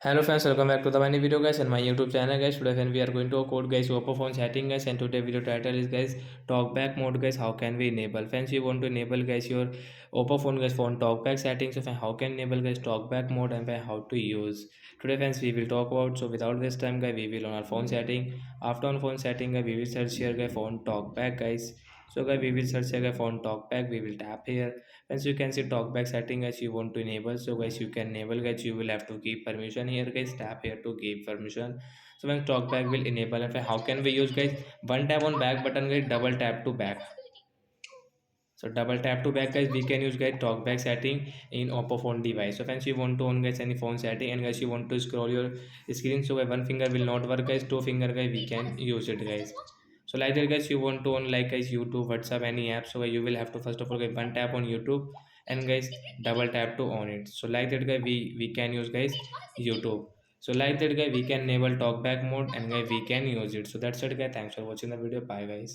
Hello friends, welcome back to the new video guys and my YouTube channel guys. Today when we are going to code guys Oppo phone setting guys, and today video title is guys talkback mode guys. How can we enable? Friends, you want to enable guys your Oppo phone guys phone talkback settings. So friend, how can enable guys talkback mode and friend, how to use? Today friends we will talk about. So without this time guys, we will on our phone setting. After on phone setting guys, we will search here guys phone talkback guys. So guys we will search here guys phone talkback. We will tap here. As you can see talkback setting as you want to enable, so guys you can enable guys, you will have to give permission here guys, tap here to give permission. So when talkback will enable, and how can we use guys, one tap on back button guys, double tap to back. So double tap to back guys, we can use guys talkback setting in oppo phone device. So friends, you want to on guys any phone setting, and guys you want to scroll your screen, so one finger will not work guys, two finger guys we can use it guys. So like that guys, you want to on like guys YouTube, WhatsApp, any app, so you will have to first of all guys one tap on YouTube, and guys double tap to on it. So like that guys, we can use guys YouTube. So like that guys, we can enable talkback mode, and guys we can use it. So that's it guys, thanks for watching the video, bye guys.